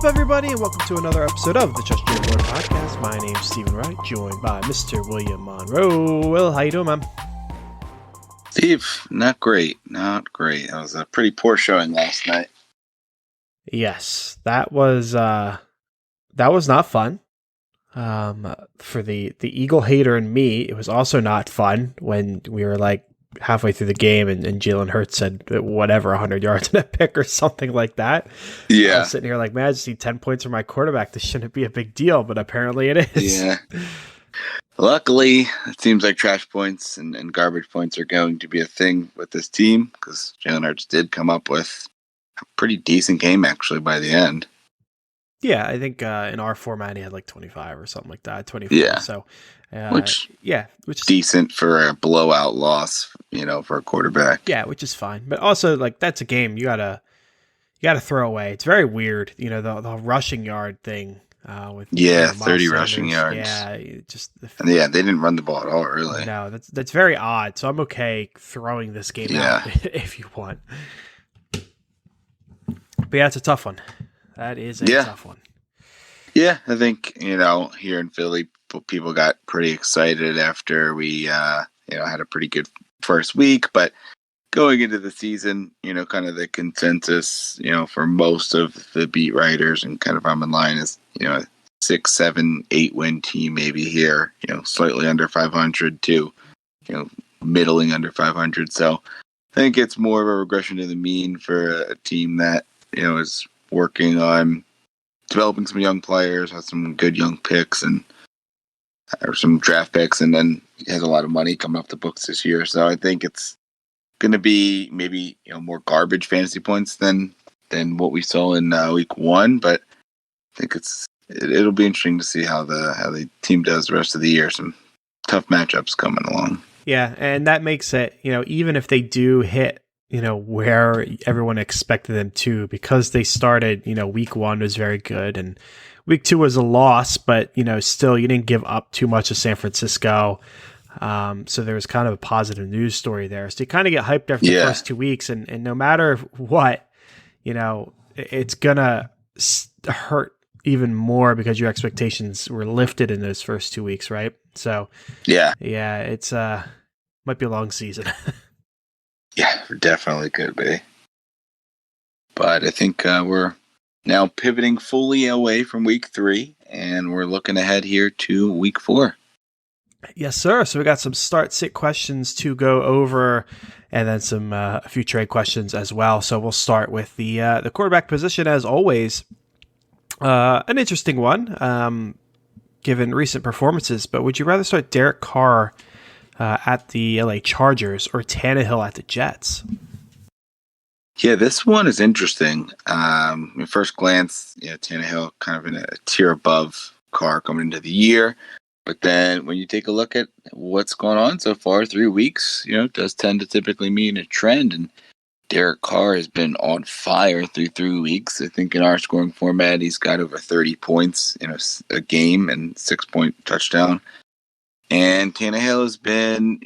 up, everybody, and welcome to another episode of the Just Your Board Podcast. My name's Stephen Wright, joined by Mr. William Monroe. Will, how you doing, man? Steve, not great. It was a pretty poor showing last night. Yes, that was not fun. For the Eagle hater and me, it was also not fun when we were like halfway through the game and Jalen Hurts said whatever 100 yards in a pick or something like that. Yeah, I was sitting here like, man, I just need 10 points from my quarterback. This shouldn't be a big deal, but apparently it is. Yeah. Luckily, it seems like trash points and garbage points are going to be a thing with this team because Jalen Hurts did come up with a pretty decent game actually by the end. Yeah, I think in our format he had like 25 or something like that. 24. Yeah. So, which is decent for a blowout loss, for a quarterback. Yeah, which is fine. But also, like, that's a game you gotta throw away. It's very weird, the rushing yard thing. With 30 Sanders. rushing yards. Yeah, They didn't run the ball at all, really. No, that's very odd. So I'm okay throwing this game out if you want. But yeah, it's a tough one. That is a tough one. Yeah, I think, here in Philly, people got pretty excited after we, had a pretty good first week. But going into the season, kind of the consensus, for most of the beat writers and kind of I'm in line is, 6, 7, 8 win team maybe here, slightly under 500 to, middling under 500. So I think it's more of a regression to the mean for a team that, is working on developing some young players, has some good young picks or some draft picks, and then has a lot of money coming off the books this year. So I think it's going to be maybe more garbage fantasy points than what we saw in week one. But I think it'll be interesting to see how the team does the rest of the year. Some tough matchups coming along. Yeah, and that makes it even if they do hit where everyone expected them to, because they started, week one was very good and week two was a loss, but, still you didn't give up too much of San Francisco. So there was kind of a positive news story there. So you kind of get hyped after the first 2 weeks and no matter what, it's going to hurt even more because your expectations were lifted in those first 2 weeks. Right. So yeah, it's might be a long season. Yeah, definitely could be. But I think we're now pivoting fully away from week 3, and we're looking ahead here to week 4. Yes, sir. So we got some start-sit questions to go over, and then some a few trade questions as well. So we'll start with the quarterback position as always. An interesting one, given recent performances. But would you rather start Derek Carr at the LA Chargers or Tannehill at the Jets? Yeah, this one is interesting. At first glance, Tannehill kind of in a tier above Carr coming into the year. But then when you take a look at what's going on so far, 3 weeks, it does tend to typically mean a trend. And Derek Carr has been on fire through 3 weeks. I think in our scoring format, he's got over 30 points in a game and 6-point touchdown. And Tannehill has been,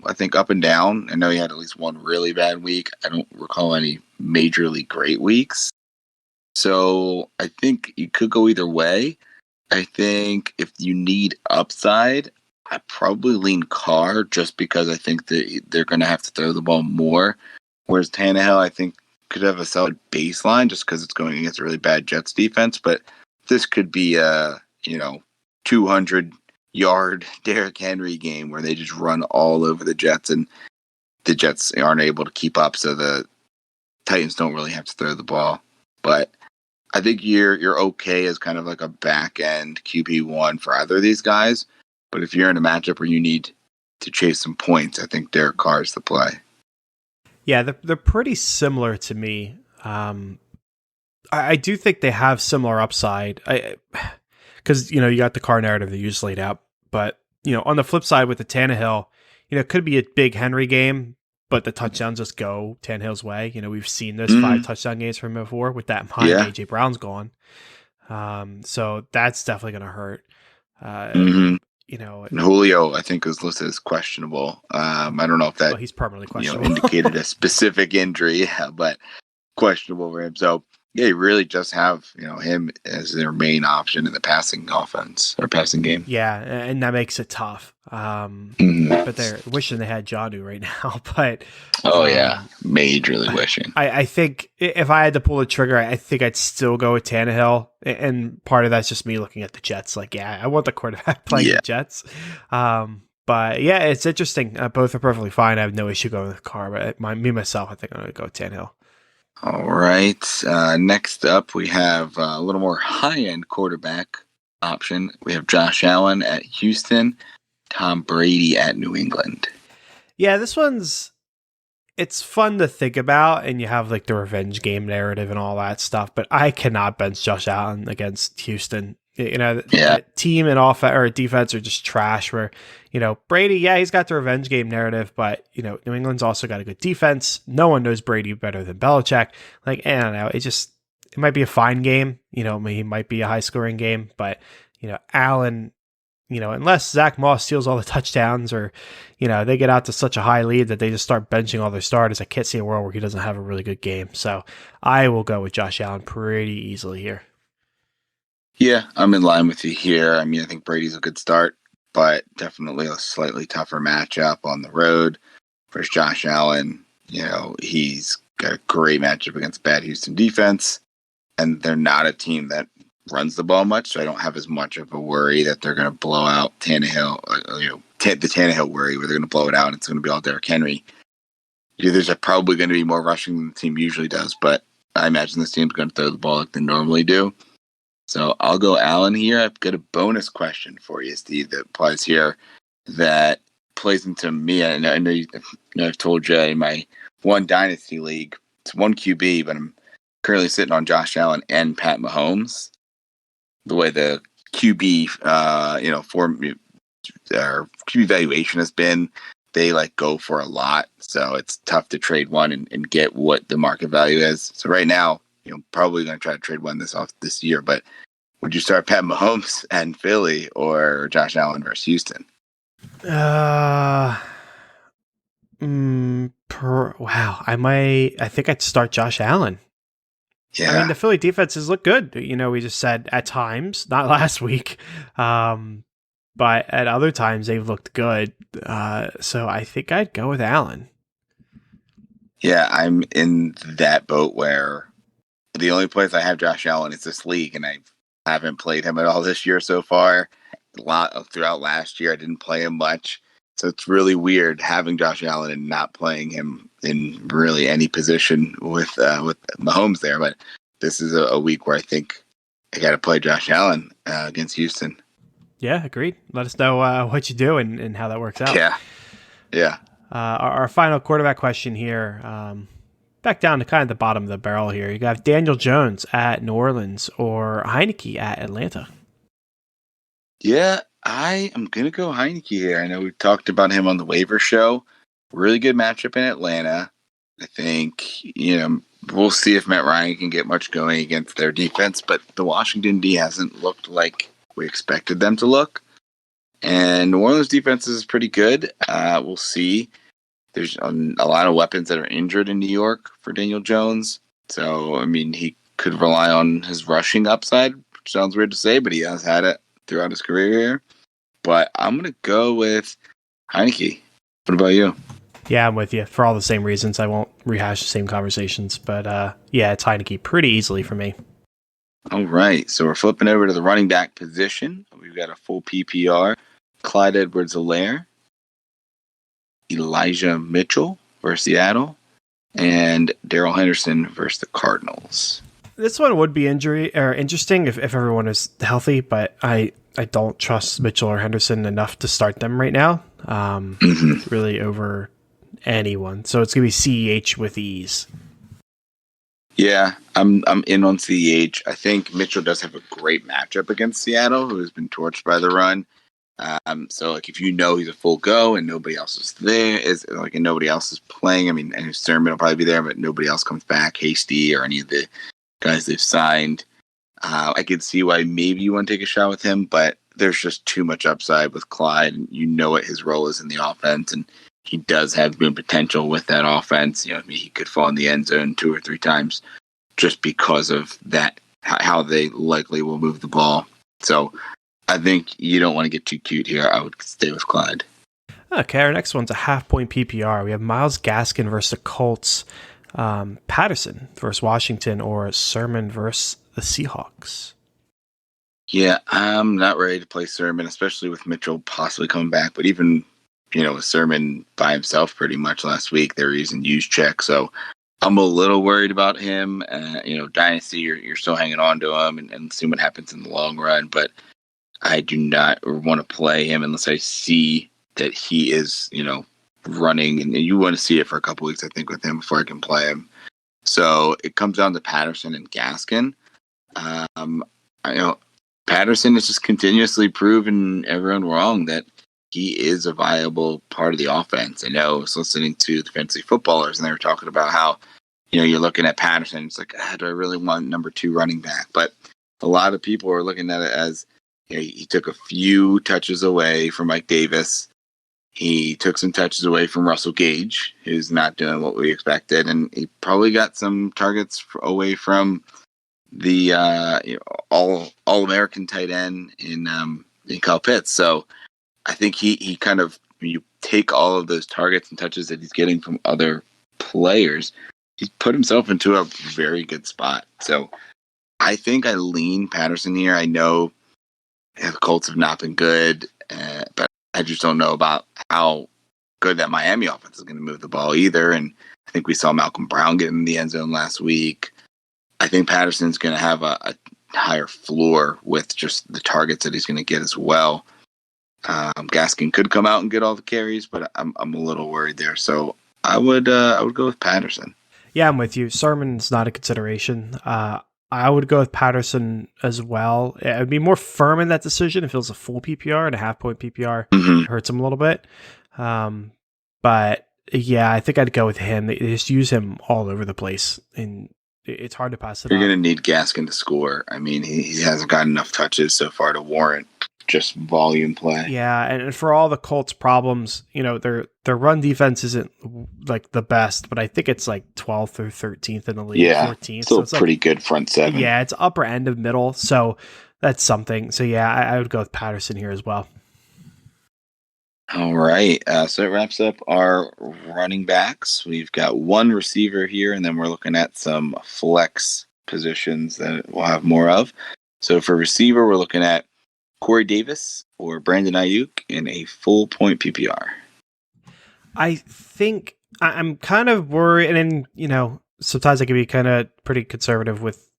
I think up and down. I know he had at least one really bad week. I don't recall any majorly great weeks. So I think you could go either way. I think if you need upside, I probably lean Carr just because I think that they're going to have to throw the ball more. Whereas Tannehill, I think, could have a solid baseline just because it's going against a really bad Jets defense. But this could be a, 200-yard Derrick Henry game where they just run all over the Jets and the Jets aren't able to keep up, so the Titans don't really have to throw the ball. But I think you're okay as kind of like a back end QB1 for either of these guys. But if you're in a matchup where you need to chase some points, I think Derek Carr is the play. Yeah, they're pretty similar to me. I do think they have similar upside. Because, you got the Carr narrative that you just laid out. But, on the flip side with the Tannehill, it could be a big Henry game, but the touchdowns just go Tannehill's way. We've seen those 5 touchdown games from him before with that mind. A.J. Brown's gone. So that's definitely going to hurt. And Julio, I think, is listed as questionable. I don't know if that he's permanently questionable. Indicated a specific injury, but questionable for him. So Yeah, you really just have him as their main option in the passing offense or passing game. Yeah, and that makes it tough. But Mhm. they're wishing they had Janu right now. But Oh yeah, um, majorly wishing. I think if I had to pull the trigger, I think I'd still go with Tannehill. And part of that's just me looking at the Jets. Like, yeah, I want the quarterback playing the Yeah, Jets. But yeah, it's interesting. Both are perfectly fine. I have no issue going with Carr. But me myself, I think I'm going to go with Tannehill. all right. Next up, we have a little more high-end quarterback option. We have Josh Allen at Houston, Tom Brady at New England. Yeah, this one's it's fun to think about, and you have like the revenge game narrative and all that stuff. But I cannot bench Josh Allen against Houston. You know Yeah, that team and offense or defense are just trash. Where Brady, yeah, he's got the revenge game narrative, but New England's also got a good defense. No one knows Brady better than Belichick. Like, I don't know, it might be a fine game. It might be a high scoring game, but Allen, unless Zach Moss steals all the touchdowns or, they get out to such a high lead that they just start benching all their starters, I can't see a world where he doesn't have a really good game. So I will go with Josh Allen pretty easily here. yeah, I'm in line with you here. I mean, I think Brady's a good start, but definitely a slightly tougher matchup on the road. Versus Josh Allen, he's got a great matchup against bad Houston defense, and they're not a team that runs the ball much, so I don't have as much of a worry that they're going to blow out Tannehill. The Tannehill worry where they're going to blow it out and it's going to be all Derrick Henry. Yeah, there's probably going to be more rushing than the team usually does, but I imagine this team's going to throw the ball like they normally do. So I'll go Allen here. I've got a bonus question for you, Steve, that applies here that plays into me. I know I've told you in my one dynasty league, it's one QB, but I'm currently sitting on Josh Allen and Pat Mahomes. The way the QB, form or QB valuation has been, they go for a lot. So it's tough to trade one and get what the market value is. So right now, probably going to try to trade one this year, but would you start Pat Mahomes and Philly or Josh Allen versus Houston? Wow. I think I'd start Josh Allen. I mean, Yeah. the Philly defenses look good. We just said at times, not last week, but at other times they've looked good. So I think I'd go with Allen. Yeah, I'm in that boat where the only place I have Josh Allen is this league, and I haven't played him at all this year so far. A lot throughout last year, I didn't play him much. So it's really weird having Josh Allen and not playing him in really any position with Mahomes there. But this is a week where I think I got to play Josh Allen against Houston. Yeah, agreed. Let us know what you do and how that works out. Yeah. Our final quarterback question here, back down to kind of the bottom of the barrel here. You got Daniel Jones at New Orleans or Heineke at Atlanta. Yeah, I am going to go Heineke here. I know we talked about him on the waiver show. Really good matchup in Atlanta. I think, we'll see if Matt Ryan can get much going against their defense, but the Washington D hasn't looked like we expected them to look. And New Orleans defense is pretty good. We'll see. There's a lot of weapons that are injured in New York for Daniel Jones. So, I mean, he could rely on his rushing upside, which sounds weird to say, but he has had it throughout his career here. But I'm going to go with Heineke. What about you? Yeah, I'm with you for all the same reasons. I won't rehash the same conversations, but yeah, it's Heineke pretty easily for me. All right, so we're flipping over to the running back position. We've got a full PPR. Clyde Edwards-Helaire, Elijah Mitchell versus Seattle, and Darrell Henderson versus the Cardinals. This one would be interesting if everyone is healthy, but I don't trust Mitchell or Henderson enough to start them right now. Really over anyone. So it's going to be CEH with ease. Yeah, I'm in on CEH. I think Mitchell does have a great matchup against Seattle, who has been torched by the run. So if he's a full go and nobody else is there, and nobody else is playing. I mean, and Sermon will probably be there, but nobody else comes back. Hasty or any of the guys they've signed. I could see why maybe you want to take a shot with him, but there's just too much upside with Clyde, and what his role is in the offense, and he does have boom potential with that offense. He could fall in the end zone 2 or 3 times just because of that, how they likely will move the ball. So I think you don't want to get too cute here. I would stay with Clyde. Okay, our next one's a half-point PPR. We have Myles Gaskin versus the Colts, Patterson versus Washington, or Sermon versus the Seahawks. Yeah, I'm not ready to play Sermon, especially with Mitchell possibly coming back. But even, with Sermon by himself pretty much last week, they were using use check. So I'm a little worried about him. Dynasty, you're still hanging on to him and see what happens in the long run. But I do not want to play him unless I see that he is, running. And you want to see it for a couple weeks, I think, with him before I can play him. So it comes down to Patterson and Gaskin. Patterson has just continuously proven everyone wrong that he is a viable part of the offense. I know I was listening to the fantasy footballers, and they were talking about how, you're looking at Patterson. It's like, do I really want number 2 running back? But a lot of people are looking at it as, he took a few touches away from Mike Davis. He took some touches away from Russell Gage, who's not doing what we expected. And he probably got some targets away from the all-American tight end in Kyle Pitts. So I think he kind of, when you take all of those targets and touches that he's getting from other players, he's put himself into a very good spot. So I think I lean Patterson here. I know the Colts have not been good, but I just don't know about how good that Miami offense is going to move the ball either. And I think we saw Malcolm Brown get in the end zone last week. I think Patterson's going to have a higher floor with just the targets that he's going to get as well. Gaskin could come out and get all the carries, but I'm a little worried there. So I would go with Patterson. Yeah, I'm with you. Sermon's not a consideration. I would go with Patterson as well. I would be more firm in that decision if it was a full PPR, and a half-point PPR hurts him a little bit. But yeah, I think I'd go with him. They just use him all over the place, and it's hard to pass it You're on. going to need Gaskin to score. I mean, he hasn't got enough touches so far to warrant just volume play. Yeah, and for all the Colts' problems, their run defense isn't like the best, but I think it's like 12th or 13th in the league, 14th. Still so it's pretty good front seven. Yeah, it's upper end of middle, so that's something. So yeah, I would go with Patterson here as well. All right, so it wraps up our running backs. We've got one receiver here, and then we're looking at some flex positions that we'll have more of. So for receiver, we're looking at Corey Davis or Brandon Ayuk in a full point PPR. I think I'm kind of worried, and then, sometimes I can be kind of pretty conservative with,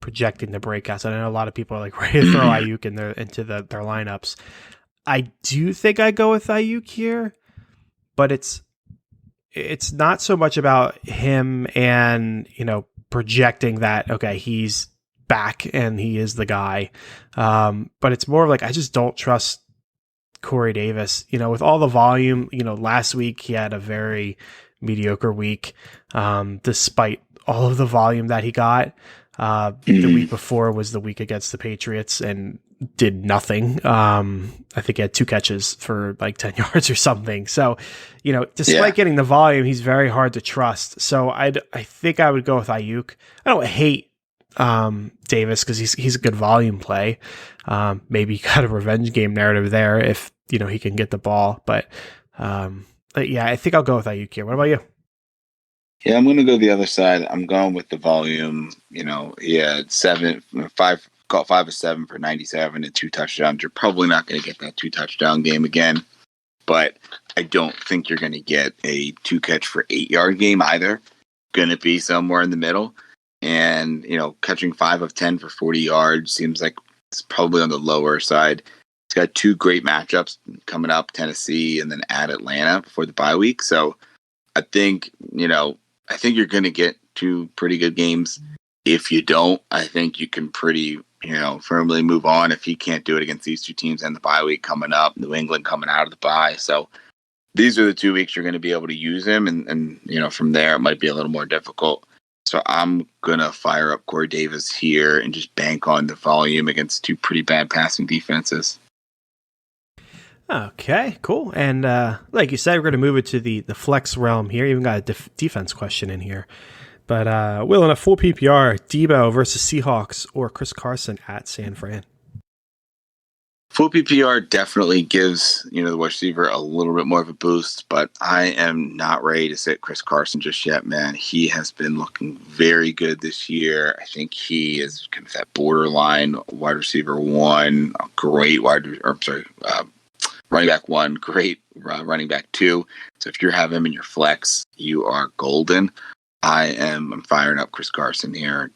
projecting the breakouts. And I know a lot of people are like ready to throw Ayuk into their lineups. I do think I go with Ayuk here, but it's not so much about him and, projecting that, okay, he's back and he is the guy. But it's more of like, I just don't trust Corey Davis, with all the volume. Last week he had a very mediocre week, despite all of the volume that he got. The week before was the week against the Patriots and did nothing. I think he had 2 catches for like 10 yards or something. So, despite getting the volume, he's very hard to trust. So I think I would go with Ayuk. I don't hate Davis because he's a good volume play. Maybe got a revenge game narrative there if he can get the ball. But yeah, I think I'll go with Ayuk here. What about you? Yeah, I'm going to go the other side. I'm going with the volume. He had 5 of 7 for 97 and 2 touchdowns. You're probably not going to get that 2 touchdown game again, but I don't think you're going to get a 2 catch for 8 yard game either. Going to be somewhere in the middle. And, catching 5 of 10 for 40 yards seems like it's probably on the lower side. He's got 2 great matchups coming up, Tennessee and then at Atlanta before the bye week. So I think, you're going to get 2 pretty good games. If you don't, I think you can pretty, firmly move on if he can't do it against these 2 teams and the bye week coming up, New England coming out of the bye. So these are the 2 weeks you're going to be able to use him. And from there, it might be a little more difficult. So I'm going to fire up Corey Davis here and just bank on the volume against 2 pretty bad passing defenses. Okay, cool. And like you said, we're going to move it to the flex realm here. Even got a defense question in here. But Will, in a full PPR, Debo versus Seahawks or Chris Carson at San Fran? Full PPR definitely gives, the wide receiver a little bit more of a boost, but I am not ready to sit Chris Carson just yet, man. He has been looking very good this year. I think he is kind of that borderline wide receiver one, a great running back one, great running back two. So if you have him in your flex, you are golden. I'm firing up Chris Carson here.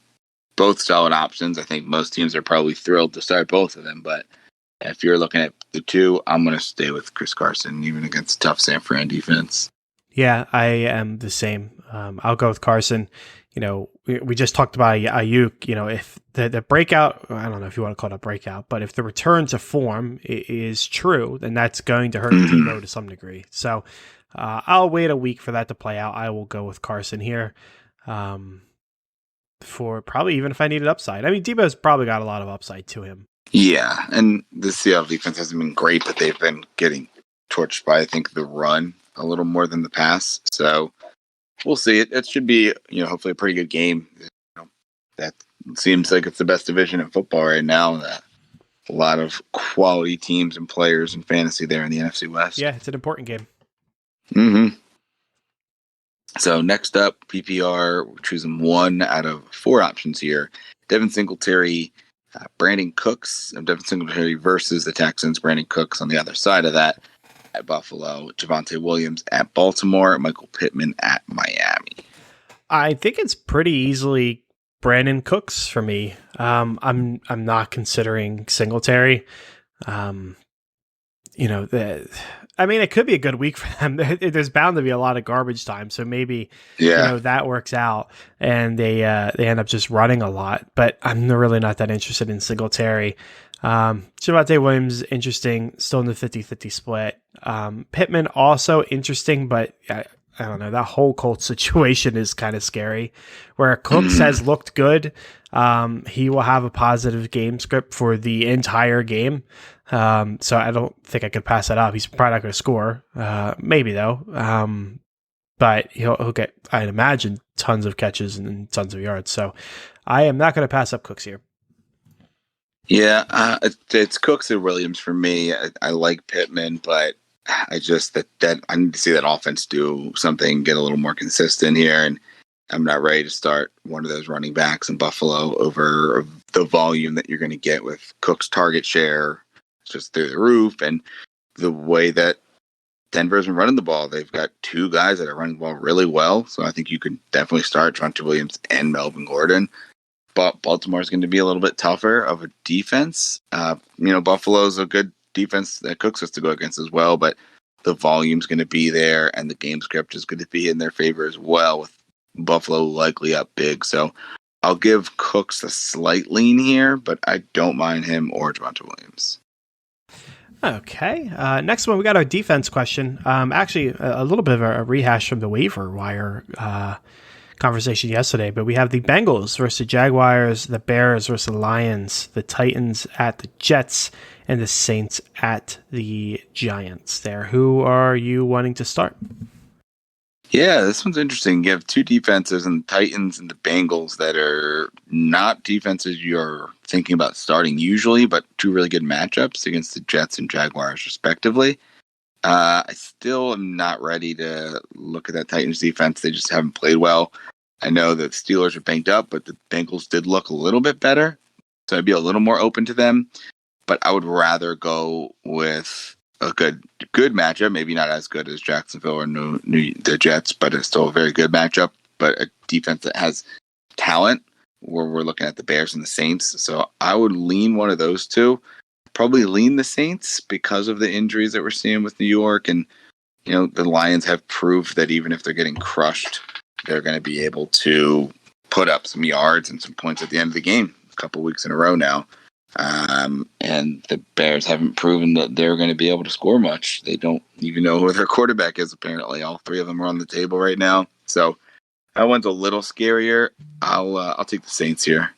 Both solid options. I think most teams are probably thrilled to start both of them, but if you're looking at the two, I'm going to stay with Chris Carson, even against a tough San Fran defense. Yeah, I am the same. I'll go with Carson. We just talked about Ayuk. If the breakout, I don't know if you want to call it a breakout, but if the return to form is true, then that's going to hurt Debo to some degree. So I'll wait a week for that to play out. I will go with Carson here for probably even if I needed upside. I mean, Debo's probably got a lot of upside to him. Yeah, and the Seattle defense hasn't been great, but they've been getting torched by, I think, the run a little more than the pass. So we'll see. It should be, hopefully a pretty good game. That seems like it's the best division in football right now. A lot of quality teams and players in fantasy there in the NFC West. Yeah, it's an important game. Mm-hmm. So next up, PPR, we're choosing one out of four options here. Devin Singletary, Brandon Cooks. Devin Singletary versus the Texans. Brandon Cooks on the other side of that at Buffalo. Javonte Williams at Baltimore. Michael Pittman at Miami. I think it's pretty easily Brandon Cooks for me. I'm not considering Singletary. It could be a good week for them. There's bound to be a lot of garbage time, so maybe that works out, and they end up just running a lot. But I'm really not that interested in Singletary. Javonte Williams, interesting, still in the 50-50 split. Pittman, also interesting, but I don't know. That whole Colts situation is kind of scary. Where Cooks has looked good, he will have a positive game script for the entire game. So I don't think I could pass that up. He's probably not going to score. Maybe though. But he'll get, I'd imagine, tons of catches and tons of yards. So I am not going to pass up Cooks here. Yeah, it's Cooks and Williams for me. I like Pittman, but I just that I need to see that offense do something, get a little more consistent here, and I'm not ready to start one of those running backs in Buffalo over the volume that you're going to get with Cook's target share just through the roof, and the way that Denver's been running the ball. They've got two guys that are running the ball really well, so I think you could definitely start Javonte Williams and Melvin Gordon. But Baltimore's going to be a little bit tougher of a defense. Buffalo's a good defense that Cooks has to go against as well, but the volume's going to be there, and the game script is going to be in their favor as well, with Buffalo likely up big. So I'll give Cooks a slight lean here, but I don't mind him or Javonte Williams. Okay. Next one, we got our defense question. Actually, a little bit of a rehash from the waiver wire conversation yesterday, but we have the Bengals versus the Jaguars, the Bears versus the Lions, the Titans at the Jets, and the Saints at the Giants there. Who are you wanting to start? Yeah, this one's interesting. You have two defenses in the Titans and the Bengals that are not defenses you're thinking about starting usually, but two really good matchups against the Jets and Jaguars, respectively. I still am not ready to look at that Titans defense. They just haven't played well. I know that the Steelers are banged up, but the Bengals did look a little bit better, so I'd be a little more open to them. But I would rather go with a good matchup, maybe not as good as Jacksonville or the Jets, but it's still a very good matchup. But a defense that has talent, where we're looking at the Bears and the Saints. So I would lean one of those two. Probably lean the Saints because of the injuries that we're seeing with New York. And, the Lions have proved that even if they're getting crushed, they're going to be able to put up some yards and some points at the end of the game a couple weeks in a row now. And the Bears haven't proven that they're going to be able to score much. They don't even know who their quarterback is, apparently. All three of them are on the table right now. So that one's a little scarier. I'll take the Saints here.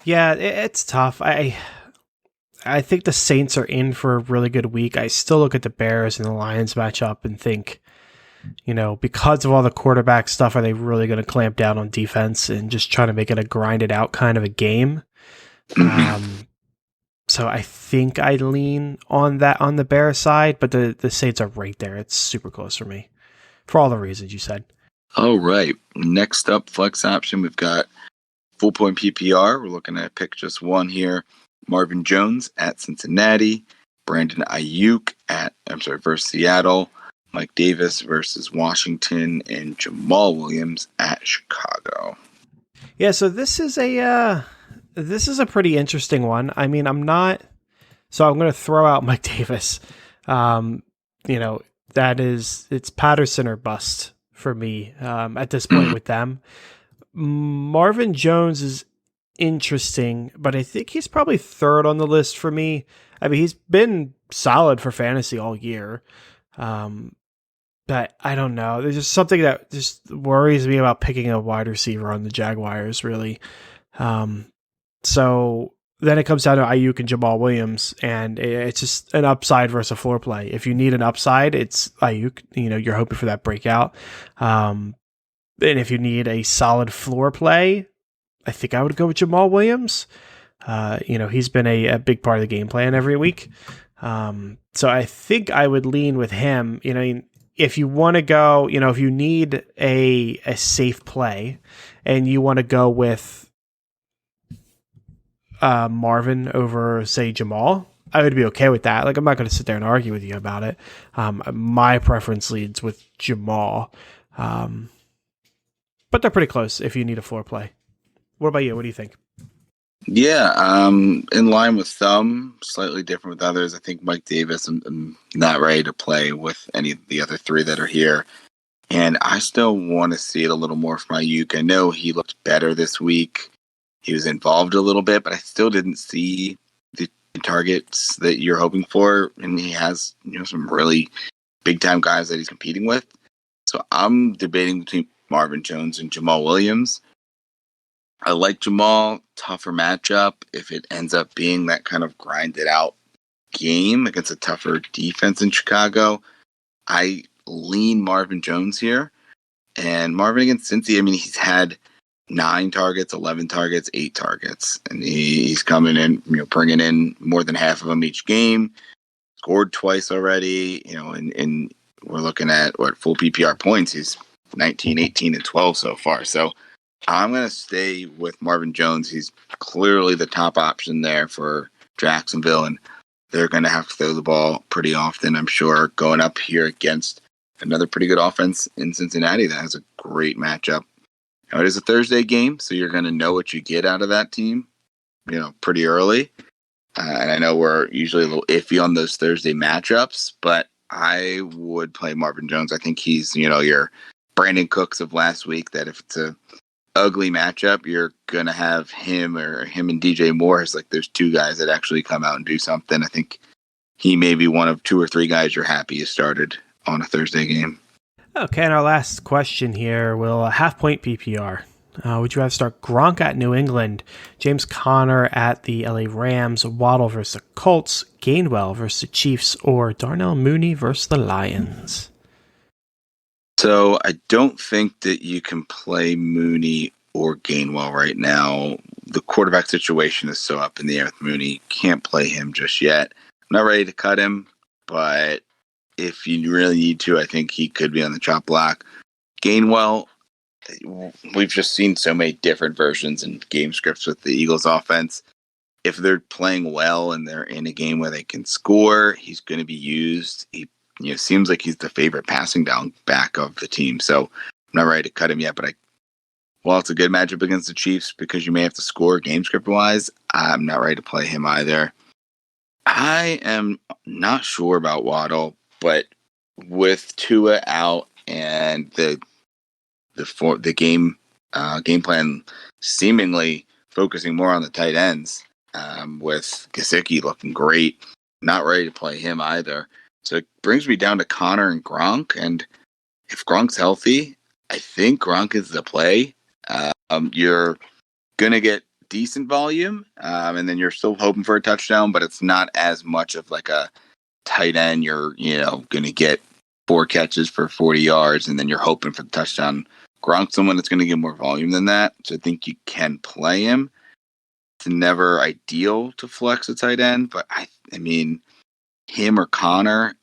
Yeah, it's tough. I think the Saints are in for a really good week. I still look at the Bears and the Lions matchup and think, Because of all the quarterback stuff, are they really going to clamp down on defense and just try to make it a grinded out kind of a game? So I think I lean on the Bears side, but the Saints are right there. It's super close for me for all the reasons you said. All right. Next up, flex option. We've got full point PPR. We're looking at pick just one here. Marvin Jones at Cincinnati. Brandon Ayuk versus Seattle. Mike Davis versus Washington, and Jamal Williams at Chicago. Yeah, so this is a pretty interesting one. I mean, I'm going to throw out Mike Davis. It's Patterson or bust for me at this point with them. Marvin Jones is interesting, but I think he's probably third on the list for me. I mean, he's been solid for fantasy all year. But I don't know. There's just something that just worries me about picking a wide receiver on the Jaguars, really. So then it comes down to Ayuk and Jamal Williams, and it's just an upside versus a floor play. If you need an upside, it's Ayuk. You're hoping for that breakout. And if you need a solid floor play, I think I would go with Jamal Williams. He's been a big part of the game plan every week. So I think I would lean with him. If you want to go, if you need a safe play and you want to go with Marvin over, say, Jamal, I would be okay with that. Like, I'm not going to sit there and argue with you about it. My preference leads with Jamal. But they're pretty close if you need a floor play. What about you? What do you think? Yeah, in line with some, slightly different with others. I think Mike Davis, I'm not ready to play with any of the other three that are here. And I still want to see it a little more from Ayuk. I know he looked better this week. He was involved a little bit, but I still didn't see the targets that you're hoping for. And he has, some really big-time guys that he's competing with. So I'm debating between Marvin Jones and Jamal Williams. I like Jamal, tougher matchup. If it ends up being that kind of grinded out game against a tougher defense in Chicago, I lean Marvin Jones here. And Marvin against Cincy, I mean, he's had 9 targets, 11 targets, 8 targets. And he's coming in, bringing in more than half of them each game. Scored twice already, and we're looking at full PPR points. He's 19, 18, and 12 so far. So I'm going to stay with Marvin Jones. He's clearly the top option there for Jacksonville, and they're going to have to throw the ball pretty often, I'm sure, going up here against another pretty good offense in Cincinnati that has a great matchup. Now, it is a Thursday game, so you're going to know what you get out of that team, pretty early. And I know we're usually a little iffy on those Thursday matchups, but I would play Marvin Jones. I think he's, your Brandon Cooks of last week, that if it's a ugly matchup, you're gonna have him and DJ Moore as like there's 2 guys that actually come out and do something. I think he may be one of 2 or 3 guys you're happy you started on a Thursday game. Okay, and our last question here will half point PPR. Would you rather start Gronk at New England, James Conner at the LA Rams, Waddle versus the Colts, Gainwell versus the Chiefs, or Darnell Mooney versus the Lions? So I don't think that you can play Mooney or Gainwell right now. The quarterback situation is so up in the air with Mooney. Can't play him just yet. I'm not ready to cut him, but if you really need to, I think he could be on the chop block. Gainwell, we've just seen so many different versions and game scripts with the Eagles offense. If they're playing well and they're in a game where they can score, he's going to be used. He seems like he's the favorite passing down back of the team. So I'm not ready to cut him yet, but while it's a good matchup against the Chiefs because you may have to score game script wise, I'm not ready to play him either. I am not sure about Waddle, but with Tua out and the game plan seemingly focusing more on the tight ends, with Gesicki looking great, not ready to play him either. So it brings me down to Connor and Gronk, and if Gronk's healthy, I think Gronk is the play. You're going to get decent volume, and then you're still hoping for a touchdown, but it's not as much of like a tight end. You're, going to get 4 catches for 40 yards, and then you're hoping for the touchdown. Gronk's someone that's going to get more volume than that, so I think you can play him. It's never ideal to flex a tight end, but I mean, him or Connor,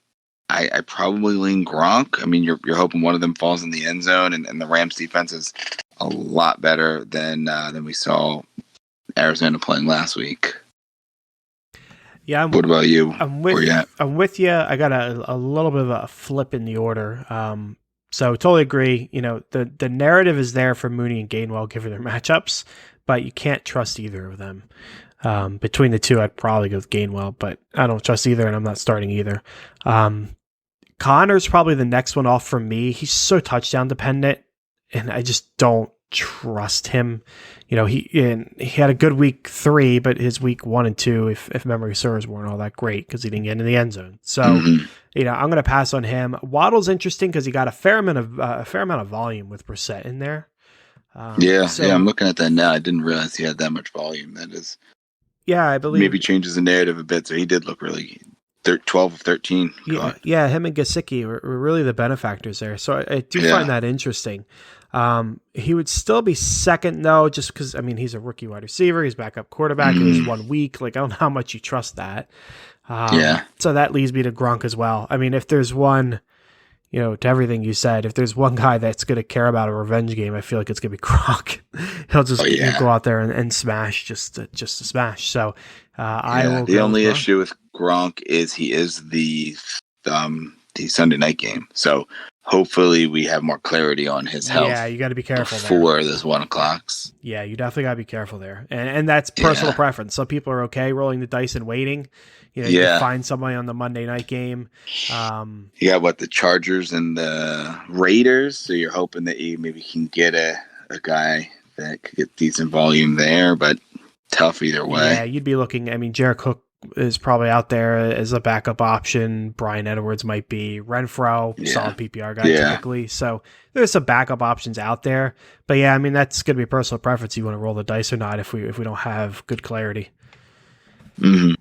I probably lean Gronk. I mean, you're hoping one of them falls in the end zone, and the Rams defense is a lot better than we saw Arizona playing last week. Yeah. What about you? I'm with you. I got a little bit of a flip in the order. So totally agree. The narrative is there for Mooney and Gainwell given their matchups, but you can't trust either of them. Between the two, I'd probably go with Gainwell, but I don't trust either, and I'm not starting either. Connor's probably the next one off for me. He's so touchdown dependent, and I just don't trust him. He had a good week 3, but his week 1 and 2, if memory serves, weren't all that great because he didn't get in the end zone. So, I'm going to pass on him. Waddle's interesting because he got a fair amount of volume with Brissett in there. I'm looking at that now. I didn't realize he had that much volume. That is, I believe maybe changes the narrative a bit. So he did look really 12 of 13. Yeah, him and Gesicki were really the benefactors there. So I do find that interesting. He would still be second though, just because he's a rookie wide receiver. He's backup quarterback. It was 1 week. Like, I don't know how much you trust that. So that leads me to Gronk as well. I mean, if there's one, to everything you said, if there's one guy that's going to care about a revenge game, I feel like it's going to be Gronk. He'll just go out there and smash just to smash. So I will. The only issue with Gronk is he is the Sunday night game. So hopefully we have more clarity on his health. Yeah, you got to be careful before those 1 o'clocks. Yeah, you definitely got to be careful there, and that's personal preference. Some people are okay rolling the dice and waiting. You can find somebody on the Monday night game. You got the Chargers and the Raiders, so you're hoping that you maybe can get a guy that could get decent volume there, but tough either way. Yeah, you'd be looking. Jared Cook is probably out there as a backup option. Brian Edwards might be. Renfro, solid PPR guy typically. So there's some backup options out there. But that's going to be personal preference. You want to roll the dice or not if we don't have good clarity. Mm-hmm.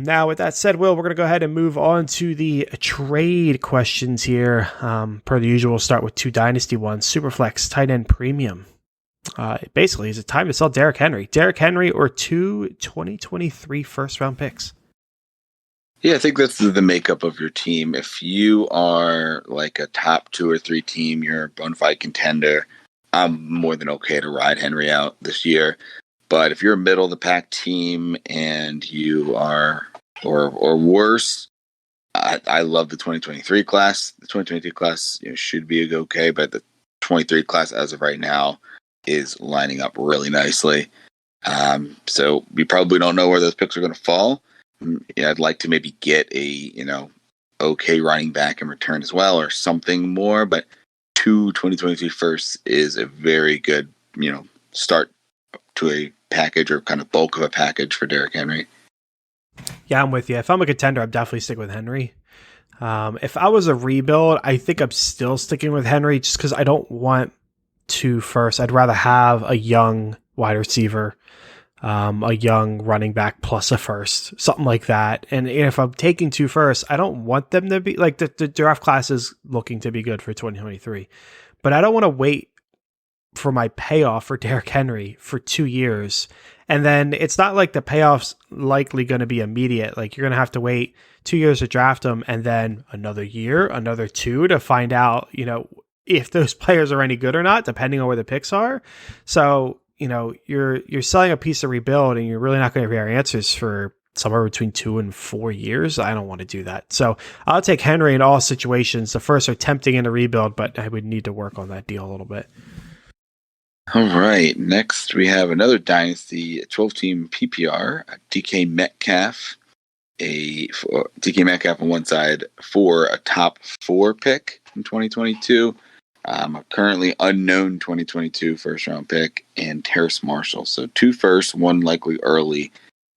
Now, with that said, Will, we're going to go ahead and move on to the trade questions here. Per the usual, we'll start with 2 dynasty ones. Superflex, tight end premium. Basically, is it time to sell Derrick Henry? Derrick Henry or 2 2023 first-round picks? Yeah, I think that's the makeup of your team. If you are like a top 2 or 3 team, you're a bona fide contender, I'm more than okay to ride Henry out this year. But if you're a middle-of-the-pack team and you are, or worse, I love the 2023 class. The 2023 class should be okay, but the 23 class as of right now is lining up really nicely. So we probably don't know where those picks are going to fall. I'd like to maybe get a, okay running back in return as well or something more, but 2 2023 firsts is a very good, start to a package or kind of bulk of a package for Derrick Henry. Yeah, I'm with you. If I'm a contender, I'm definitely sticking with Henry. If I was a rebuild, I think I'm still sticking with Henry just because I don't want 2 firsts. I'd rather have a young wide receiver, a young running back plus a first, something like that. And if I'm taking 2 firsts, I don't want them to be like the draft class is looking to be good for 2023, but I don't want to wait for my payoff for Derrick Henry for 2 years. And then it's not like the payoff's likely going to be immediate. Like, you're going to have to wait 2 years to draft him and then another year, another 2 to find out, if those players are any good or not, depending on where the picks are. So, you're selling a piece of rebuild and you're really not going to have answers for somewhere between 2 and 4 years. I don't want to do that. So I'll take Henry in all situations. The first are tempting in a rebuild, but I would need to work on that deal a little bit. All right. Next, we have another dynasty 12-team PPR, DK Metcalf. DK Metcalf on one side for a top 4 pick in 2022. A currently unknown 2022 first-round pick, and Terrence Marshall. So 2 firsts, 1 likely early,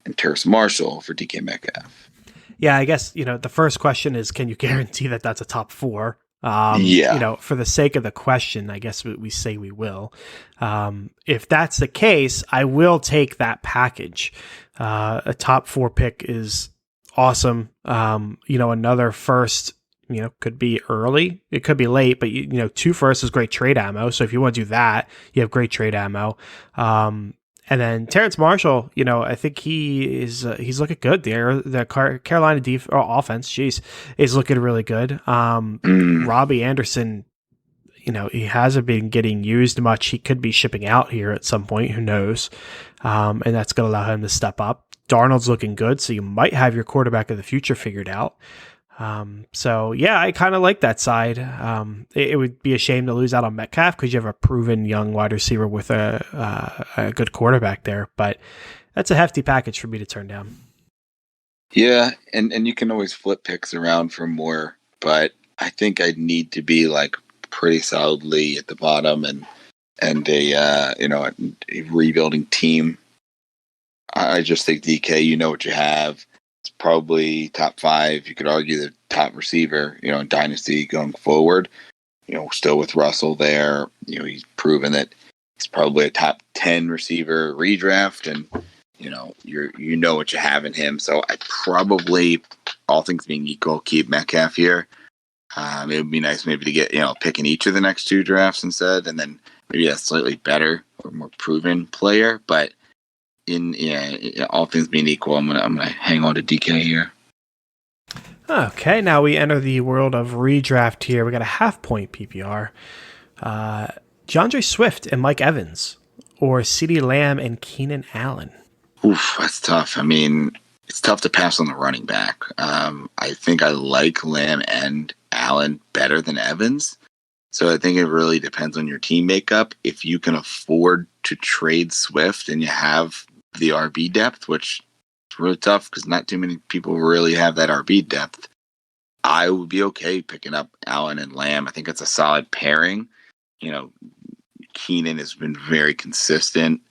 and Terrence Marshall for DK Metcalf. Yeah, I guess, the first question is, can you guarantee that that's a top 4? For the sake of the question, I guess we say we will. If that's the case, I will take that package. A top 4 pick is awesome. Another first, could be early. It could be late, but 2 firsts is great trade ammo. So if you want to do that, you have great trade ammo. And then Terrence Marshall, I think he's looking good there. The Carolina offense, is looking really good. Robbie Anderson, he hasn't been getting used much. He could be shipping out here at some point. Who knows? And that's going to allow him to step up. Darnold's looking good, so you might have your quarterback of the future figured out. I kind of like that side. It would be a shame to lose out on Metcalf because you have a proven young wide receiver with a good quarterback there, but that's a hefty package for me to turn down. Yeah, and you can always flip picks around for more, but I think I'd need to be like pretty solidly at the bottom and a rebuilding team. I just think DK, you know what you have. It's probably top 5. You could argue the top receiver, in Dynasty going forward. Still with Russell there. He's proven that he's probably a top 10 receiver redraft, and you know what you have in him. So I probably, all things being equal, keep Metcalf here. It would be nice maybe to get pick in each of the next 2 drafts instead, and then maybe a slightly better or more proven player, but. All things being equal, I'm gonna hang on to DK here. Okay, now we enter the world of redraft here. We got a half-point PPR. DeAndre Swift and Mike Evans, or CeeDee Lamb and Keenan Allen. Oof, that's tough. I mean, it's tough to pass on the running back. I think I like Lamb and Allen better than Evans. So I think it really depends on your team makeup. If you can afford to trade Swift and you have the RB depth, which is really tough because not too many people really have that RB depth, I would be okay picking up Allen and Lamb. I think it's a solid pairing. Keenan has been very consistent.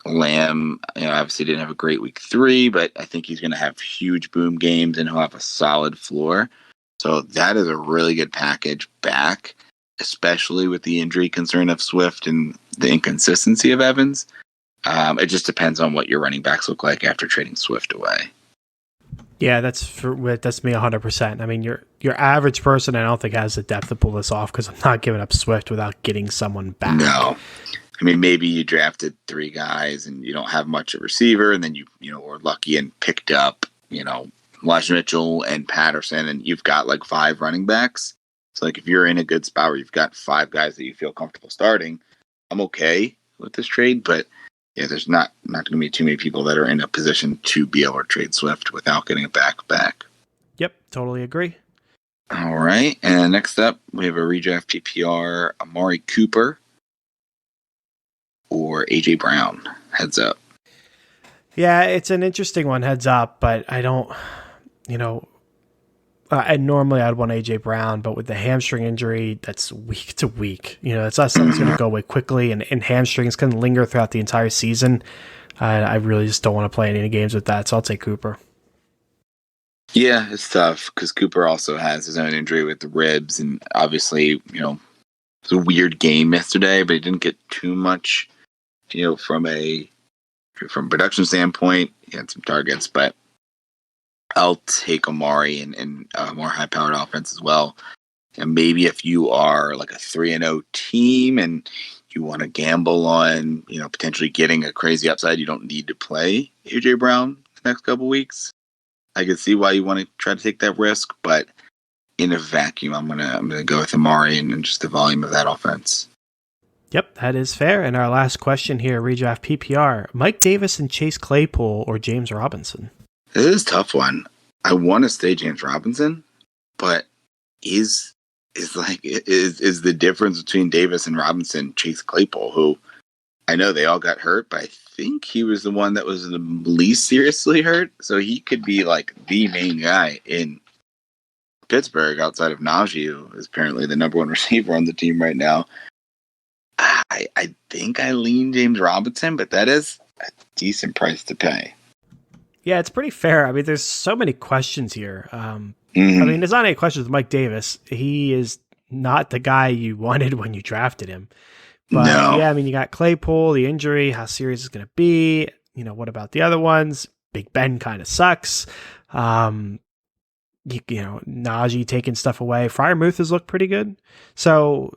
Lamb, obviously didn't have a great week 3, but I think he's going to have huge boom games and he'll have a solid floor. So that is a really good package back, especially with the injury concern of Swift and the inconsistency of Evans. It just depends on what your running backs look like after trading Swift away. Yeah, that's me 100%. I mean, your average person, I don't think has the depth to pull this off because I'm not giving up Swift without getting someone back. No. I mean, maybe you drafted 3 guys and you don't have much of a receiver, and then you were lucky and picked up, Elijah Mitchell and Patterson, and you've got like 5 running backs. So like if you're in a good spot where you've got 5 guys that you feel comfortable starting, I'm okay with this trade, but yeah, there's not going to be too many people that are in a position to be able to trade Swift without getting a back. Yep, totally agree. All right, and next up, we have a redraft PPR, Amari Cooper or A.J. Brown. Heads up. Yeah, it's an interesting one, heads up, but I don't, and normally I'd want A.J. Brown, but with the hamstring injury, that's week to week. It's not something that's going to go away quickly, and hamstrings can linger throughout the entire season. I really just don't want to play any games with that, so I'll take Cooper. Yeah, it's tough because Cooper also has his own injury with the ribs, and obviously, it was a weird game yesterday, but he didn't get too much, from a production standpoint. He had some targets, but I'll take Amari and a more high-powered offense as well. And maybe if you are like a 3-0 team and you want to gamble on, potentially getting a crazy upside, you don't need to play A.J. Brown the next couple weeks. I can see why you want to try to take that risk, but in a vacuum, I'm gonna go with Amari and just the volume of that offense. Yep, that is fair. And our last question here, redraft PPR: Mike Davis and Chase Claypool or James Robinson? This is a tough one. I want to stay James Robinson, but is the difference between Davis and Robinson Chase Claypool, who I know they all got hurt, but I think he was the one that was the least seriously hurt. So he could be like the main guy in Pittsburgh outside of Najee, who is apparently the number 1 receiver on the team right now. I think I lean James Robinson, but that is a decent price to pay. Yeah, it's pretty fair. I mean, there's so many questions here. I mean, there's not any questions with Mike Davis. He is not the guy you wanted when you drafted him. But yeah, I mean, you got Claypool, the injury, how serious it's going to be. What about the other ones? Big Ben kind of sucks. Najee taking stuff away. Freiermuth has looked pretty good. So,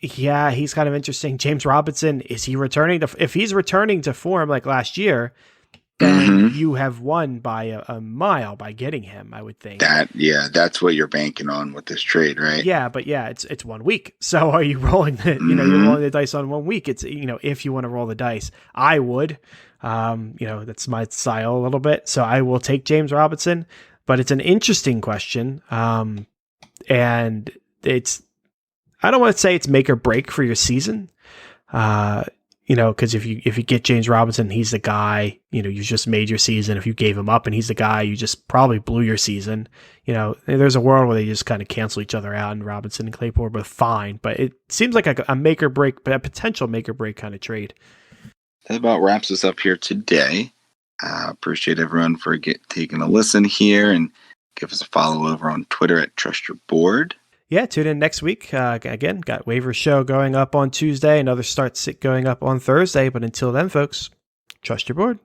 yeah, he's kind of interesting. James Robinson, is he returning to? If he's returning to form like last year, then you have won by a mile by getting him, I would think. That's what you're banking on with this trade, right? Yeah, but it's 1 week. So are you rolling the, you're rolling the dice on 1 week. It's, if you want to roll the dice, I would, that's my style a little bit. So I will take James Robinson, but it's an interesting question. And I don't want to say it's make or break for your season. Because if you get James Robinson, he's the guy, you just made your season. If you gave him up and he's the guy, you just probably blew your season. There's a world where they just kind of cancel each other out, and Robinson and Claypool are both fine, but it seems like a make or break, a potential make or break kind of trade. That about wraps us up here today. Appreciate everyone for taking a listen here, and give us a follow over on Twitter at Trust Your Board. Yeah, tune in next week. Again, got waiver show going up on Tuesday, another start sit going up on Thursday. But until then, folks, trust your board.